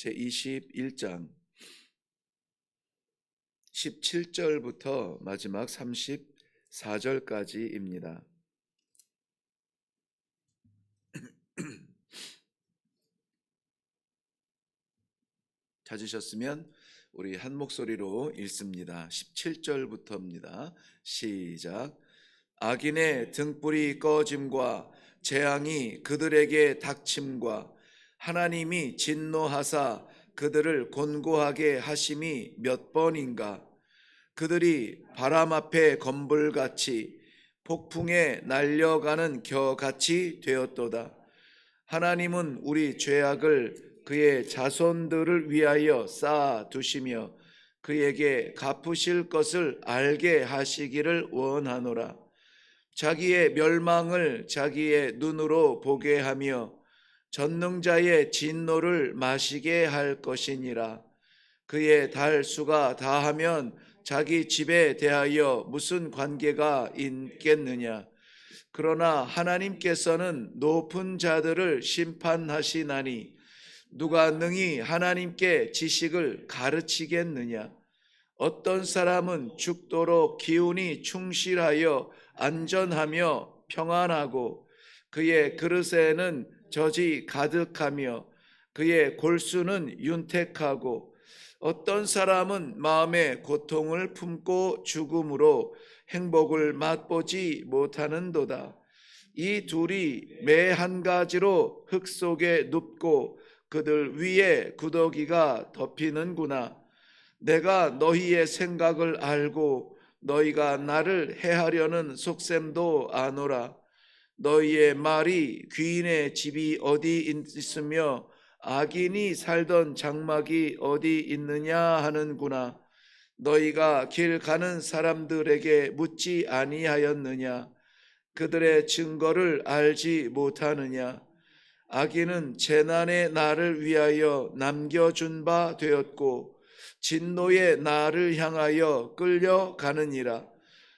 제21장 17절부터 마지막 34절까지입니다. 찾으셨으면 우리 한 목소리로 읽습니다. 17절부터입니다. 시작. 악인의 등불이 꺼짐과 재앙이 그들에게 닥침과 하나님이 진노하사 그들을 곤고하게 하심이 몇 번인가. 그들이 바람 앞에 검불같이 폭풍에 날려가는 겨같이 되었도다. 하나님은 우리 죄악을 그의 자손들을 위하여 쌓아 두시며 그에게 갚으실 것을 알게 하시기를 원하노라. 자기의 멸망을 자기의 눈으로 보게 하며 전능자의 진노를 마시게 할 것이니라. 그의 달수가 다하면 자기 집에 대하여 무슨 관계가 있겠느냐. 그러나 하나님께서는 높은 자들을 심판하시나니 누가 능히 하나님께 지식을 가르치겠느냐. 어떤 사람은 죽도록 기운이 충실하여 안전하며 평안하고 그의 그릇에는 젖이 가득하며 그의 골수는 윤택하고 어떤 사람은 마음의 고통을 품고 죽음으로 행복을 맛보지 못하는도다. 이 둘이 매 한 가지로 흙 속에 눕고 그들 위에 구더기가 덮이는구나. 내가 너희의 생각을 알고 너희가 나를 해하려는 속셈도 아노라. 너희의 말이 귀인의 집이 어디 있으며 악인이 살던 장막이 어디 있느냐 하는구나. 너희가 길 가는 사람들에게 묻지 아니하였느냐. 그들의 증거를 알지 못하느냐. 악인은 재난의 날을 위하여 남겨준 바 되었고 진노의 날을 향하여 끌려가느니라.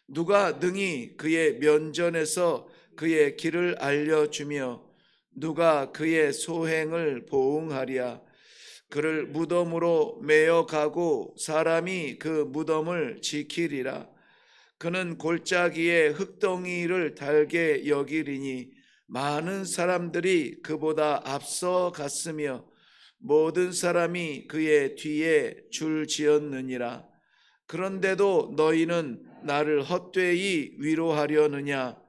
누가 능히 그의 면전에서 그의 길을 알려주며 누가 그의 소행을 보응하랴. 그를 무덤으로 메어가고 사람이 그 무덤을 지키리라. 그는 골짜기에 흙덩이를 달게 여기리니 많은 사람들이 그보다 앞서 갔으며 모든 사람이 그의 뒤에 줄지었느니라. 그런데도 너희는 나를 헛되이 위로하려느냐.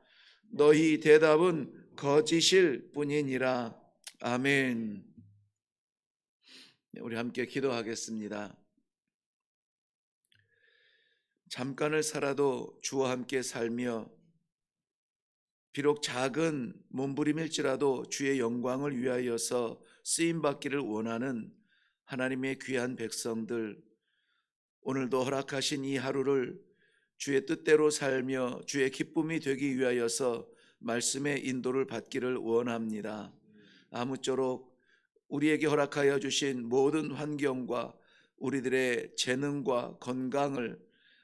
너희 대답은 거짓일 뿐이니라. 아멘. 우리 함께 기도하겠습니다. 잠깐을 살아도 주와 함께 살며 비록 작은 몸부림일지라도 주의 영광을 위하여서 쓰임받기를 원하는 하나님의 귀한 백성들, 오늘도 허락하신 이 하루를 주의 뜻대로 살며 주의 기쁨이 되기 위하여서 말씀의 인도를 받기를 원합니다. 아무쪼록 우리에게 허락하여 주신 모든 환경과 우리들의 재능과 건강을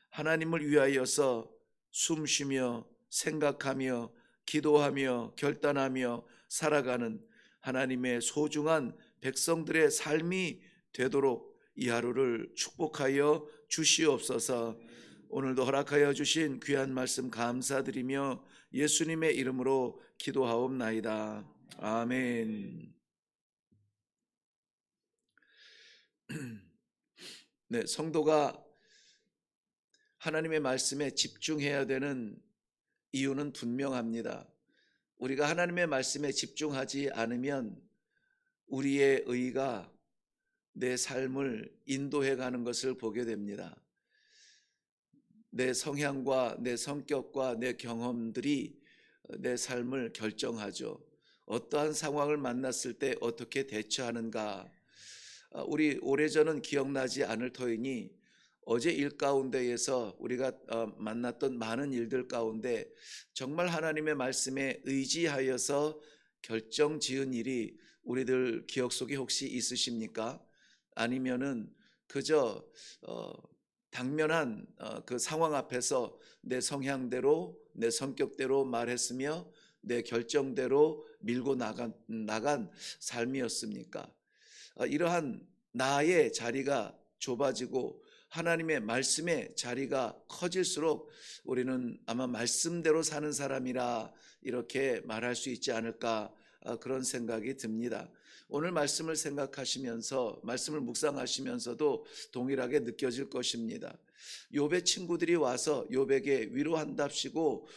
하나님을 위하여서 숨쉬며 생각하며 기도하며 결단하며 살아가는 하나님의 소중한 백성들의 삶이 되도록 이 하루를 축복하여 주시옵소서. 오늘도 허락하여 주신 귀한 말씀 감사드리며 예수님의 이름으로 기도하옵나이다. 아멘. 네, 성도가 하나님의 말씀에 집중해야 되는 이유는 분명합니다. 우리가 하나님의 말씀에 집중하지 않으면 우리의 의가 내 삶을 인도해 가는 것을 보게 됩니다. 내 성향과 내 성격과 내 경험들이 내 삶을 결정하죠. 어떠한 상황을 만났을 때 어떻게 대처하는가. 우리 오래전은 기억나지 않을 터이니 어제 일 가운데에서 우리가 만났던 많은 일들 가운데 정말 하나님의 말씀에 의지하여서 결정 지은 일이 우리들 기억 속에 혹시 있으십니까? 아니면은 그저 당면한 그 상황 앞에서 내 성향대로 내 성격대로 말했으며 내 결정대로 밀고 나간 삶이었습니까? 이러한 나의 자리가 좁아지고 하나님의 말씀의 자리가 커질수록 우리는 아마 말씀대로 사는 사람이라 이렇게 말할 수 있지 않을까, 그런 생각이 듭니다. 오늘 말씀을 생각하시면서 말씀을 묵상하시면서도 동일하게 느껴질 것입니다. 욥의 친구들이 와서 욥에게 위로한답시고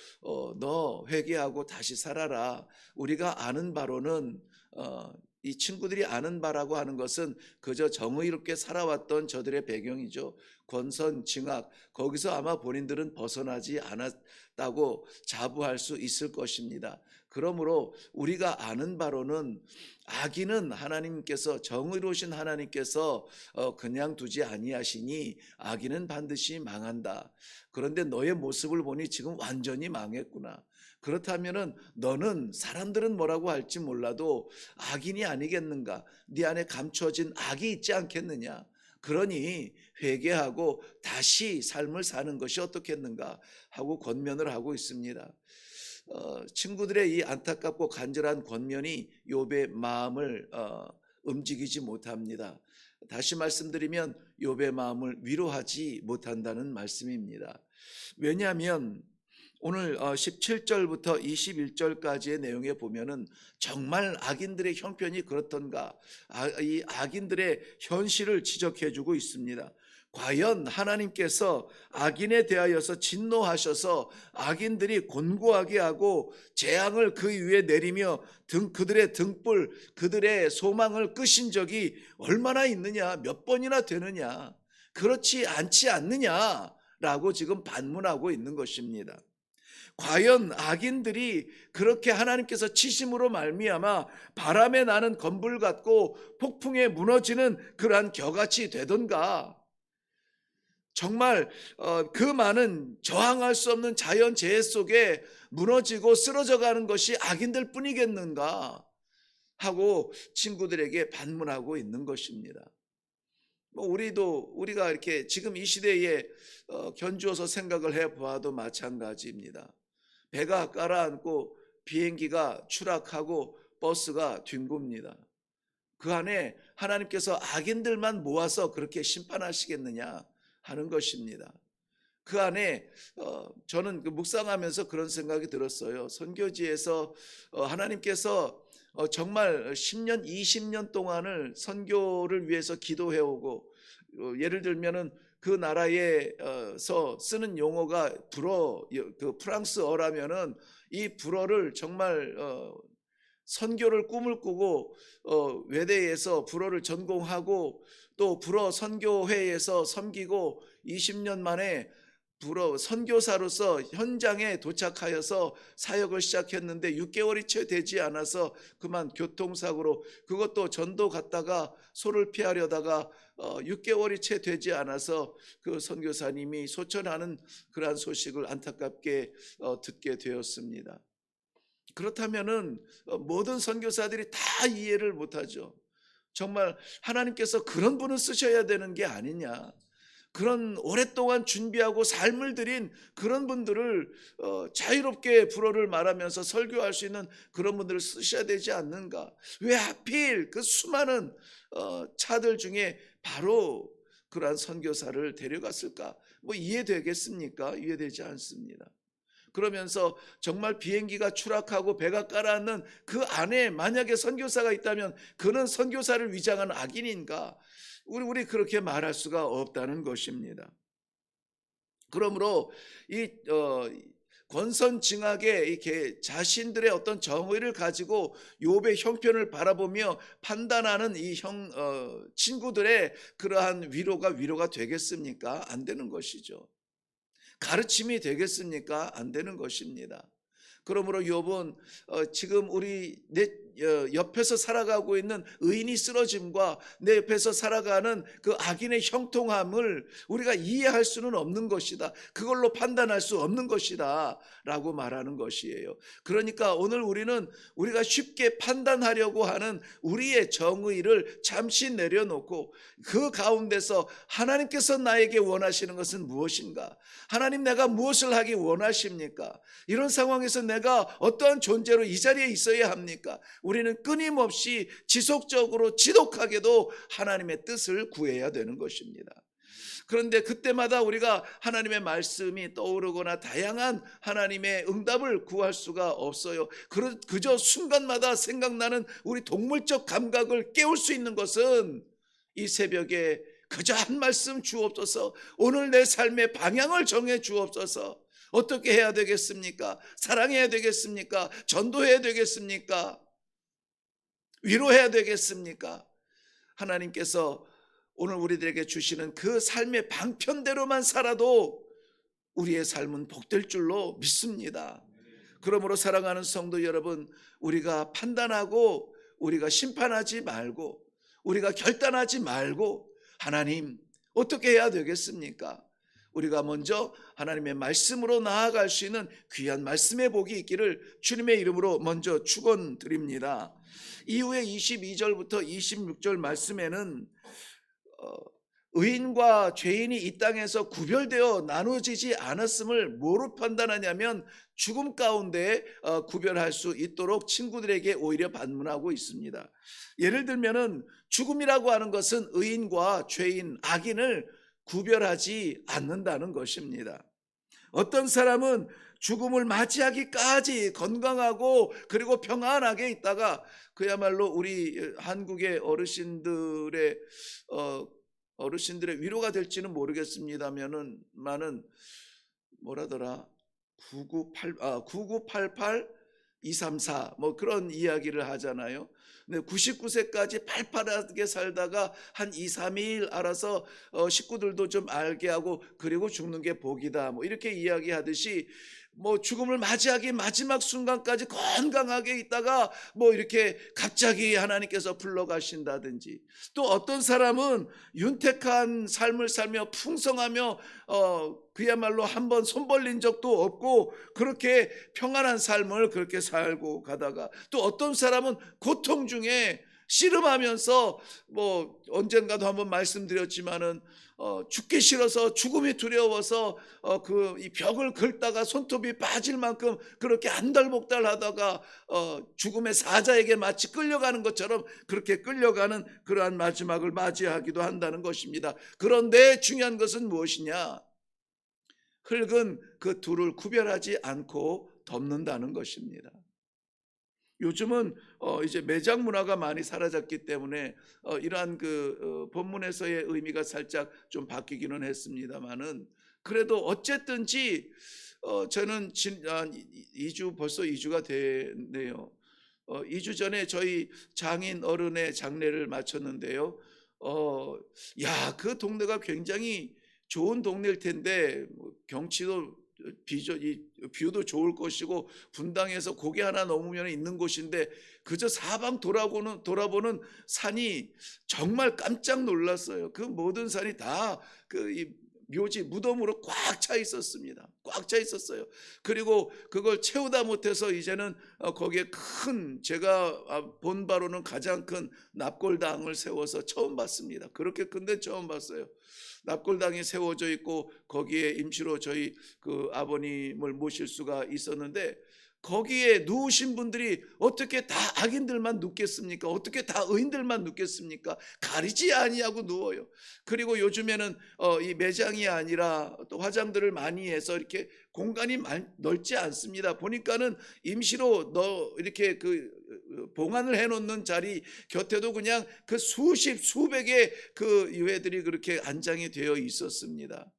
너 회개하고 다시 살아라. 우리가 아는 바로는 이 친구들이 아는 바라고 하는 것은 그저 정의롭게 살아왔던 저들의 배경이죠. 권선, 징악, 거기서 아마 본인들은 벗어나지 않았다고 자부할 수 있을 것입니다. 그러므로 우리가 아는 바로는 악인은 하나님께서, 정의로우신 하나님께서 그냥 두지 아니하시니 악인은 반드시 망한다. 그런데 너의 모습을 보니 지금 완전히 망했구나. 그렇다면은 너는 사람들은 뭐라고 할지 몰라도 악인이 아니겠는가? 네 안에 감춰진 악이 있지 않겠느냐? 그러니 회개하고 다시 삶을 사는 것이 어떻겠는가 하고 권면을 하고 있습니다. 친구들의 이 안타깝고 간절한 권면이 욥의 마음을 움직이지 못합니다. 다시 말씀드리면 욥의 마음을 위로하지 못한다는 말씀입니다. 왜냐하면 오늘 17절부터 21절까지의 내용에 보면은 정말 악인들의 형편이 그렇던가, 이 악인들의 현실을 지적해주고 있습니다. 과연 하나님께서 악인에 대하여서 진노하셔서 악인들이 곤고하게 하고 재앙을 그 위에 내리며 그들의 등불, 그들의 소망을 끄신 적이 얼마나 있느냐, 몇 번이나 되느냐, 그렇지 않지 않느냐라고 지금 반문하고 있는 것입니다. 과연 악인들이 그렇게 하나님께서 치심으로 말미암아 바람에 나는 건불 같고 폭풍에 무너지는 그러한 겨같이 되던가, 정말 그 많은 저항할 수 없는 자연재해 속에 무너지고 쓰러져 가는 것이 악인들 뿐이겠는가 하고 친구들에게 반문하고 있는 것입니다. 우리가 이렇게 지금 이 시대에 견주어서 생각을 해보아도 마찬가지입니다. 배가 가라앉고 비행기가 추락하고 버스가 뒹굽니다. 그 안에 하나님께서 악인들만 모아서 그렇게 심판하시겠느냐 하는 것입니다. 그 안에 저는 묵상하면서 그런 생각이 들었어요. 선교지에서 하나님께서 정말 10년, 20년 동안을 선교를 위해서 기도해오고, 예를 들면은 그 나라에서 쓰는 용어가 불어, 그 프랑스어라면은 이 불어를 정말 선교를 꿈을 꾸고 외대에서 불어를 전공하고 또 불어 선교회에서 섬기고 20년 만에 불어 선교사로서 현장에 도착하여서 사역을 시작했는데 6개월이 채 되지 않아서 그만 교통사고로, 그것도 전도 갔다가 소를 피하려다가 6개월이 채 되지 않아서 그 선교사님이 소천하는 그러한 소식을 안타깝게 듣게 되었습니다. 그렇다면은 모든 선교사들이 다 이해를 못하죠. 정말 하나님께서 그런 분을 쓰셔야 되는 게 아니냐, 그런 오랫동안 준비하고 삶을 들인 그런 분들을 자유롭게 불어를 말하면서 설교할 수 있는 그런 분들을 쓰셔야 되지 않는가. 왜 하필 그 수많은 차들 중에 바로 그러한 선교사를 데려갔을까? 이해되겠습니까? 이해되지 않습니다. 그러면서 정말 비행기가 추락하고 배가 가라앉는 그 안에 만약에 선교사가 있다면 그는 선교사를 위장한 악인인가? 우리 그렇게 말할 수가 없다는 것입니다. 그러므로 이 권선징악의 이렇게 자신들의 어떤 정의를 가지고 욥의 형편을 바라보며 판단하는 이 친구들의 그러한 위로가 되겠습니까? 안 되는 것이죠. 가르침이 되겠습니까? 안 되는 것입니다. 그러므로 욥은 지금 우리 내 옆에서 살아가고 있는 의인이 쓰러짐과 내 옆에서 살아가는 그 악인의 형통함을 우리가 이해할 수는 없는 것이다, 그걸로 판단할 수 없는 것이다 라고 말하는 것이에요. 그러니까 오늘 우리가 쉽게 판단하려고 하는 우리의 정의를 잠시 내려놓고 그 가운데서 하나님께서 나에게 원하시는 것은 무엇인가, 하나님 내가 무엇을 하기 원하십니까, 이런 상황에서 내가 어떠한 존재로 이 자리에 있어야 합니까, 우리는 끊임없이 지속적으로 지독하게도 하나님의 뜻을 구해야 되는 것입니다. 그런데 그때마다 우리가 하나님의 말씀이 떠오르거나 다양한 하나님의 응답을 구할 수가 없어요. 그저 순간마다 생각나는 우리 동물적 감각을 깨울 수 있는 것은 이 새벽에 그저 한 말씀 주옵소서, 오늘 내 삶의 방향을 정해 주옵소서. 어떻게 해야 되겠습니까? 사랑해야 되겠습니까? 전도해야 되겠습니까? 위로해야 되겠습니까? 하나님께서 오늘 우리들에게 주시는 그 삶의 방편대로만 살아도 우리의 삶은 복될 줄로 믿습니다. 그러므로 사랑하는 성도 여러분, 우리가 판단하고 우리가 심판하지 말고 우리가 결단하지 말고 하나님 어떻게 해야 되겠습니까? 우리가 먼저 하나님의 말씀으로 나아갈 수 있는 귀한 말씀의 복이 있기를 주님의 이름으로 먼저 축원드립니다. 이후에 22절부터 26절 말씀에는 의인과 죄인이 이 땅에서 구별되어 나누어지지 않았음을 뭐로 판단하냐면 죽음 가운데 구별할 수 있도록 친구들에게 오히려 반문하고 있습니다. 예를 들면은 죽음이라고 하는 것은 의인과 죄인, 악인을 구별하지 않는다는 것입니다. 어떤 사람은 죽음을 맞이하기까지 건강하고 그리고 평안하게 있다가 그야말로 우리 한국의 어르신들의 위로가 될지는 모르겠습니다만은 뭐라더라 9988 234 뭐 그런 이야기를 하잖아요. 근데 99세까지 팔팔하게 살다가 한 2, 3일 알아서 식구들도 좀 알게 하고 그리고 죽는 게 복이다 뭐 이렇게 이야기하듯이 뭐 죽음을 맞이하기 마지막 순간까지 건강하게 있다가 뭐 이렇게 갑자기 하나님께서 불러가신다든지, 또 어떤 사람은 윤택한 삶을 살며 풍성하며 그야말로 한번 손 벌린 적도 없고 그렇게 평안한 삶을 그렇게 살고 가다가, 또 어떤 사람은 고통 중에 씨름하면서 뭐 언젠가도 한번 말씀드렸지만은 죽기 싫어서 죽음이 두려워서 이 벽을 긁다가 손톱이 빠질 만큼 그렇게 안달복달하다가 죽음의 사자에게 마치 끌려가는 것처럼 그렇게 끌려가는 그러한 마지막을 맞이하기도 한다는 것입니다. 그런데 중요한 것은 무엇이냐? 흙은 그 둘을 구별하지 않고 덮는다는 것입니다. 요즘은 이제 매장 문화가 많이 사라졌기 때문에 이러한 본문에서의 의미가 살짝 좀 바뀌기는 했습니다만은, 그래도 어쨌든지 저는 벌써 2주가 됐네요. 2주 전에 저희 장인 어른의 장례를 마쳤는데요. 그 동네가 굉장히 좋은 동네일 텐데 경치도 뷰도 좋을 것이고 분당에서 고개 하나 넘으면 있는 곳인데 그저 사방 돌아보는 산이 정말 깜짝 놀랐어요. 그 모든 산이 다 이 묘지 무덤으로 꽉 차 있었습니다. 꽉 차 있었어요. 그리고 그걸 채우다 못해서 이제는 거기에 제가 본 바로는 가장 큰 납골당을 세워서 처음 봤습니다. 그렇게 큰 데 처음 봤어요. 납골당이 세워져 있고 거기에 임시로 저희 아버님을 모실 수가 있었는데, 거기에 누우신 분들이 어떻게 다 악인들만 눕겠습니까? 어떻게 다 의인들만 눕겠습니까? 가리지 아니하고 누워요. 그리고 요즘에는 이 매장이 아니라 또 화장들을 많이 해서 이렇게 공간이 넓지 않습니다. 보니까는 임시로 이렇게 봉안을 해놓는 자리 곁에도 그냥 수백의 유해들이 그렇게 안장이 되어 있었습니다.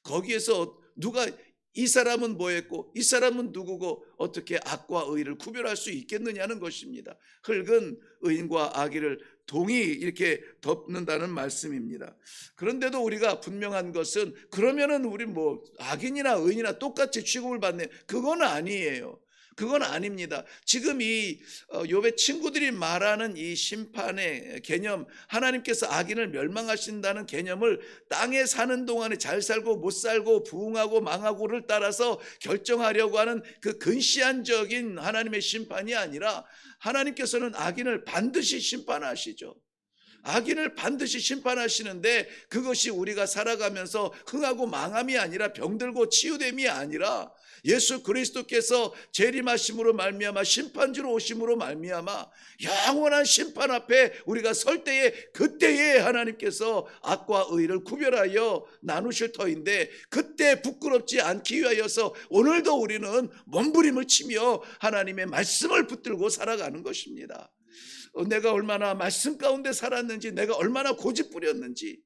거기에서 누가 이 사람은 뭐했고 이 사람은 누구고 어떻게 악과 의를 구별할 수 있겠느냐는 것입니다. 흙은 의인과 악의를 동이 이렇게 덮는다는 말씀입니다. 그런데도 우리가 분명한 것은, 그러면은 우리 뭐 악인이나 의인이나 똑같이 취급을 받네, 그건 아니에요. 그건 아닙니다. 지금 이 욥의 친구들이 말하는 이 심판의 개념, 하나님께서 악인을 멸망하신다는 개념을 땅에 사는 동안에 잘 살고 못 살고 부흥하고 망하고를 따라서 결정하려고 하는 그 근시안적인 하나님의 심판이 아니라, 하나님께서는 악인을 반드시 심판하시죠. 악인을 반드시 심판하시는데, 그것이 우리가 살아가면서 흥하고 망함이 아니라 병들고 치유됨이 아니라 예수 그리스도께서 재림하심으로 말미암아 심판주로 오심으로 말미암아 영원한 심판 앞에 우리가 설 때에, 그때에 하나님께서 악과 의를 구별하여 나누실 터인데, 그때 부끄럽지 않기 위하여서 오늘도 우리는 몸부림을 치며 하나님의 말씀을 붙들고 살아가는 것입니다. 내가 얼마나 말씀 가운데 살았는지, 내가 얼마나 고집부렸는지,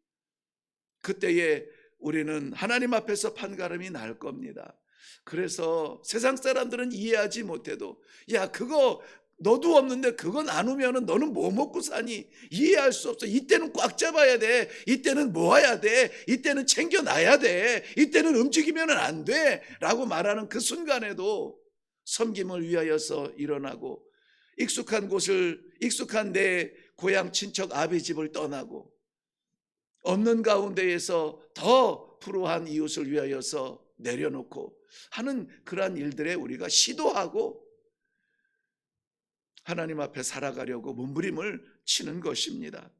그때에 우리는 하나님 앞에서 판가름이 날 겁니다. 그래서 세상 사람들은 이해하지 못해도, 야, 그거 너도 없는데 그거 나누면은 너는 뭐 먹고 사니? 이해할 수 없어. 이때는 꽉 잡아야 돼. 이때는 모아야 돼. 이때는 챙겨놔야 돼. 이때는 움직이면 안 돼. 라고 말하는 그 순간에도 섬김을 위하여서 일어나고, 익숙한 내 고향 친척 아비 집을 떠나고, 없는 가운데에서 더 불우한 이웃을 위하여서 내려놓고 하는 그러한 일들에 우리가 시도하고 하나님 앞에 살아가려고 몸부림을 치는 것입니다.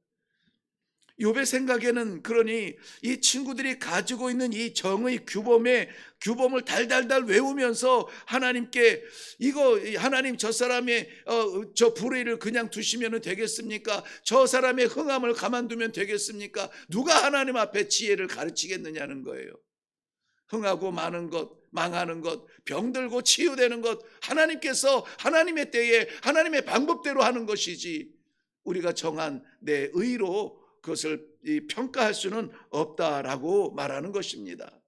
욥의 생각에는, 그러니 이 친구들이 가지고 있는 이 정의 규범을 달달달 외우면서 하나님께, 이거 하나님 저 사람의 저 불의를 그냥 두시면 되겠습니까? 저 사람의 흥함을 가만두면 되겠습니까? 누가 하나님 앞에 지혜를 가르치겠느냐는 거예요. 흥하고 많은 것, 망하는 것, 병들고 치유되는 것, 하나님께서 하나님의 때에 하나님의 방법대로 하는 것이지, 우리가 정한 내 의로 그것을 평가할 수는 없다라고 말하는 것입니다.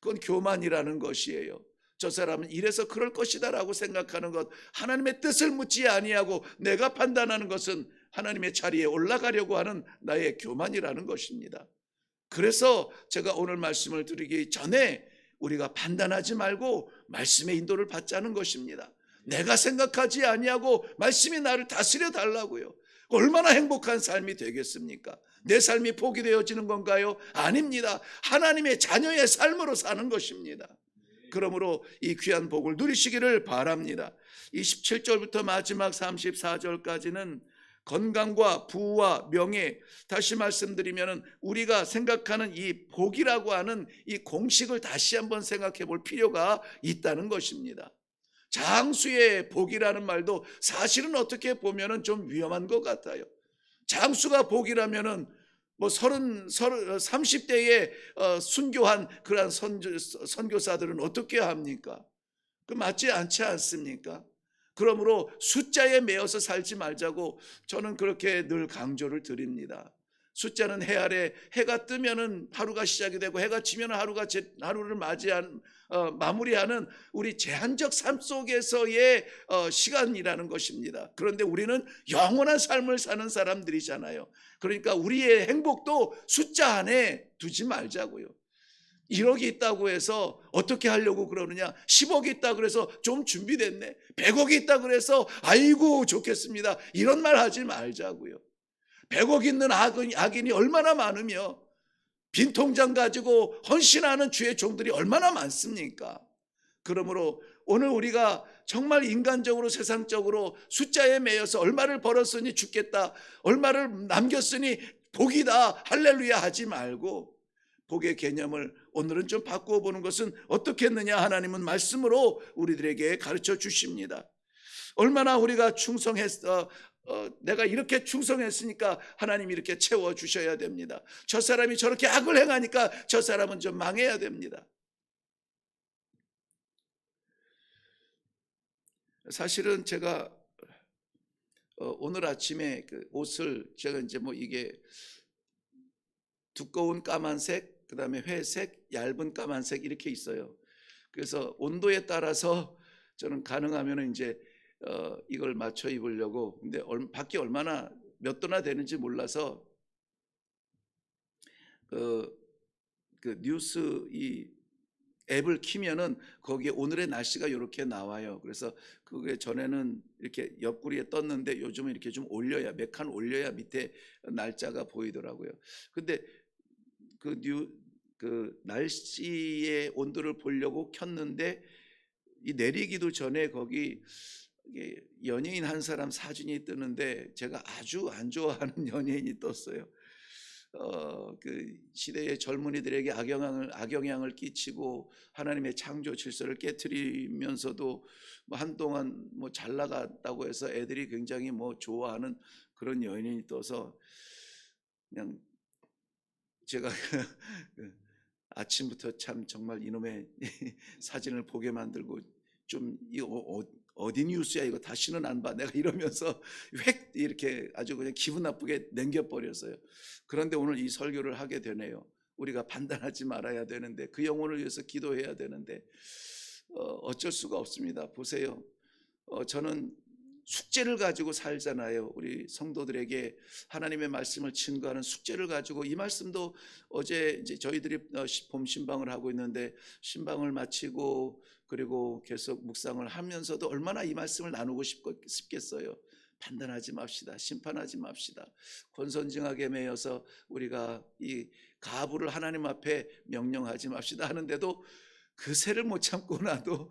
그건 교만이라는 것이에요. 저 사람은 이래서 그럴 것이다라고 생각하는 것, 하나님의 뜻을 묻지 아니하고 내가 판단하는 것은 하나님의 자리에 올라가려고 하는 나의 교만이라는 것입니다. 그래서 제가 오늘 말씀을 드리기 전에 우리가 판단하지 말고 말씀의 인도를 받자는 것입니다. 내가 생각하지 아니하고 말씀이 나를 다스려 달라고요. 얼마나 행복한 삶이 되겠습니까? 내 삶이 포기되어지는 건가요? 아닙니다. 하나님의 자녀의 삶으로 사는 것입니다. 그러므로 이 귀한 복을 누리시기를 바랍니다. 27절부터 마지막 34절까지는 건강과 부와 명예, 다시 말씀드리면 우리가 생각하는 이 복이라고 하는 이 공식을 다시 한번 생각해 볼 필요가 있다는 것입니다. 장수의 복이라는 말도 사실은 어떻게 보면 좀 위험한 것 같아요. 장수가 복이라면은 뭐 30대에 순교한 그러한 선교사들은 어떻게 합니까? 그 맞지 않지 않습니까? 그러므로 숫자에 매여서 살지 말자고 저는 그렇게 늘 강조를 드립니다. 숫자는 해 아래, 해가 뜨면은 하루가 시작이 되고 해가 지면 하루를 마무리하는 우리 제한적 삶 속에서의 시간이라는 것입니다. 그런데 우리는 영원한 삶을 사는 사람들이잖아요. 그러니까 우리의 행복도 숫자 안에 두지 말자고요. 1억이 있다고 해서 어떻게 하려고 그러느냐? 10억이 있다 그래서 좀 준비됐네. 100억이 있다 그래서 아이고 좋겠습니다. 이런 말 하지 말자고요. 100억 있는 악인이 얼마나 많으며 빈 통장 가지고 헌신하는 주의 종들이 얼마나 많습니까? 그러므로 오늘 우리가 정말 인간적으로 세상적으로 숫자에 매여서 얼마를 벌었으니 죽겠다, 얼마를 남겼으니 복이다, 할렐루야 하지 말고 복의 개념을 오늘은 좀 바꾸어 보는 것은 어떻겠느냐? 하나님은 말씀으로 우리들에게 가르쳐 주십니다. 얼마나 우리가 내가 이렇게 충성했으니까 하나님이 이렇게 채워주셔야 됩니다. 저 사람이 저렇게 악을 행하니까 저 사람은 좀 망해야 됩니다. 사실은 제가 오늘 아침에 그 옷을 제가 이제 뭐 이게 두꺼운 까만색, 그 다음에 회색, 얇은 까만색 이렇게 있어요. 그래서 온도에 따라서 저는 가능하면 이제 이걸 맞춰 입으려고. 근데 밖에 얼마나 몇 도나 되는지 몰라서 그 뉴스 이 앱을 키면은 거기에 오늘의 날씨가 이렇게 나와요. 그래서 그게 전에는 이렇게 옆구리에 떴는데 요즘은 이렇게 좀 올려야, 몇 칸 올려야 밑에 날짜가 보이더라고요. 근데 그 날씨의 온도를 보려고 켰는데 이 내리기도 전에 거기 연예인 한 사람 사진이 뜨는데 제가 아주 안 좋아하는 연예인이 떴어요. 그 시대의 젊은이들에게 악영향을 끼치고 하나님의 창조 질서를 깨트리면서도 뭐 한동안 뭐 잘 나갔다고 해서 애들이 굉장히 뭐 좋아하는 그런 연인이 떠서 그냥 제가 그 아침부터 참 정말 이놈의 사진을 보게 만들고 좀 어디 뉴스야 이거 다시는 안 봐 내가 이러면서 획 이렇게 아주 그냥 기분 나쁘게 남겨버렸어요. 그런데 오늘 이 설교를 하게 되네요. 우리가 판단하지 말아야 되는데 그 영혼을 위해서 기도해야 되는데 어쩔 수가 없습니다. 보세요. 저는 숙제를 가지고 살잖아요. 우리 성도들에게 하나님의 말씀을 증거하는 숙제를 가지고 이 말씀도 어제 이제 저희들이 봄 신방을 하고 있는데 신방을 마치고 그리고 계속 묵상을 하면서도 얼마나 이 말씀을 나누고 싶겠어요. 판단하지 맙시다. 심판하지 맙시다. 권선징악에 매여서 우리가 이 가부를 하나님 앞에 명령하지 맙시다 하는데도 그 새를 못 참고 나도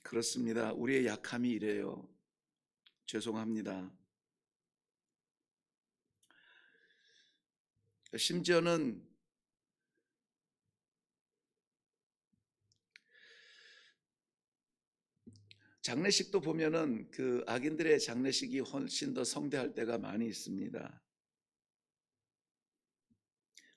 그렇습니다. 우리의 약함이 이래요. 죄송합니다. 심지어는 장례식도 보면은 그 악인들의 장례식이 훨씬 더 성대할 때가 많이 있습니다.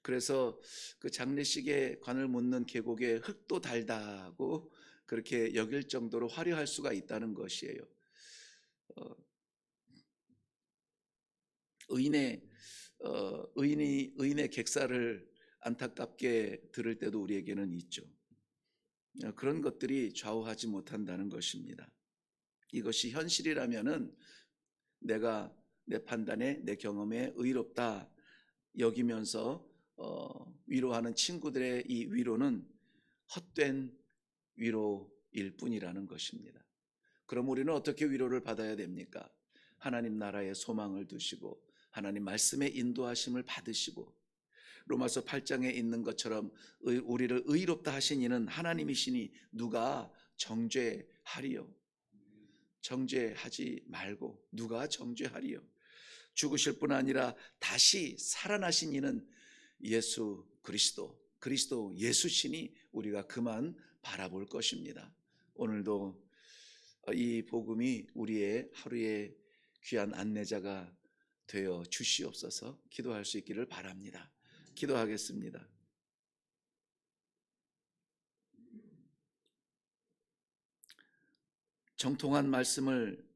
그래서 그 장례식에 관을 묻는 계곡에 흙도 달다고 그렇게 여길 정도로 화려할 수가 있다는 것이에요. 의인의 객사를 안타깝게 들을 때도 우리에게는 있죠. 그런 것들이 좌우하지 못한다는 것입니다. 이것이 현실이라면은 내가 내 판단에 내 경험에 의롭다 여기면서 위로하는 친구들의 이 위로는 헛된 위로일 뿐이라는 것입니다. 그럼 우리는 어떻게 위로를 받아야 됩니까? 하나님 나라의 소망을 두시고 하나님 말씀의 인도하심을 받으시고 로마서 8장에 있는 것처럼 우리를 의롭다 하신 이는 하나님이시니 누가 정죄하리요? 정죄하지 말고 누가 정죄하리요? 죽으실 뿐 아니라 다시 살아나신 이는 예수 그리스도 예수시니 우리가 그만 바라볼 것입니다. 오늘도 이 복음이 우리의 하루의 귀한 안내자가 되어 주시옵소서. 기도할 수 있기를 바랍니다. 기도하겠습니다. 정통한 말씀을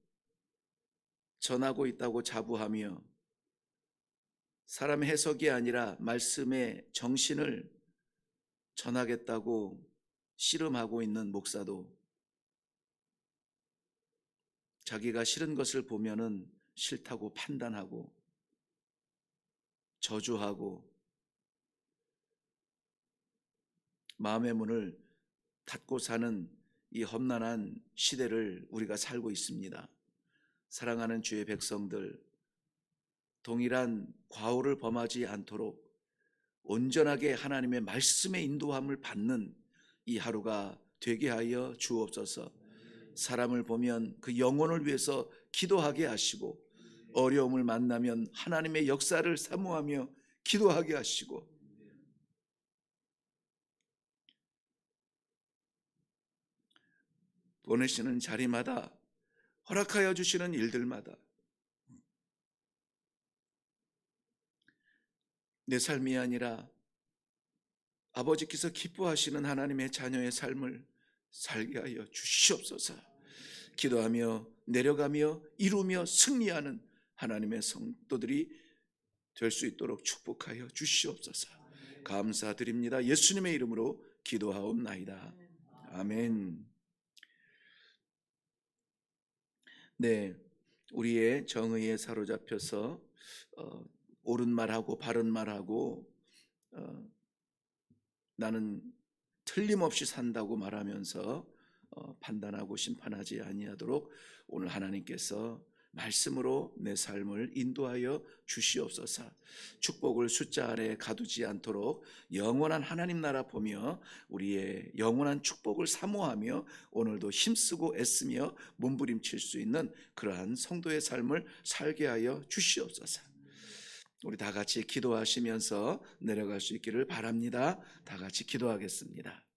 전하고 있다고 자부하며 사람의 해석이 아니라 말씀의 정신을 전하겠다고 씨름하고 있는 목사도 자기가 싫은 것을 보면은 싫다고 판단하고 저주하고 마음의 문을 닫고 사는 이 험난한 시대를 우리가 살고 있습니다. 사랑하는 주의 백성들, 동일한 과오를 범하지 않도록 온전하게 하나님의 말씀의 인도함을 받는 이 하루가 되게 하여 주옵소서. 사람을 보면 그 영혼을 위해서 기도하게 하시고 어려움을 만나면 하나님의 역사를 사모하며 기도하게 하시고 보내시는 자리마다 허락하여 주시는 일들마다 내 삶이 아니라 아버지께서 기뻐하시는 하나님의 자녀의 삶을 살게 하여 주시옵소서. 기도하며 내려가며 이루며 승리하는 하나님의 성도들이 될 수 있도록 축복하여 주시옵소서. 감사드립니다. 예수님의 이름으로 기도하옵나이다. 아멘. 네, 우리의 정의에 사로잡혀서 옳은 말하고 바른 말하고 나는 틀림없이 산다고 말하면서 판단하고 심판하지 아니하도록 오늘 하나님께서 말씀으로 내 삶을 인도하여 주시옵소서. 축복을 숫자 아래 가두지 않도록 영원한 하나님 나라 보며 우리의 영원한 축복을 사모하며 오늘도 힘쓰고 애쓰며 몸부림칠 수 있는 그러한 성도의 삶을 살게 하여 주시옵소서. 우리 다 같이 기도하시면서 내려갈 수 있기를 바랍니다. 다 같이 기도하겠습니다.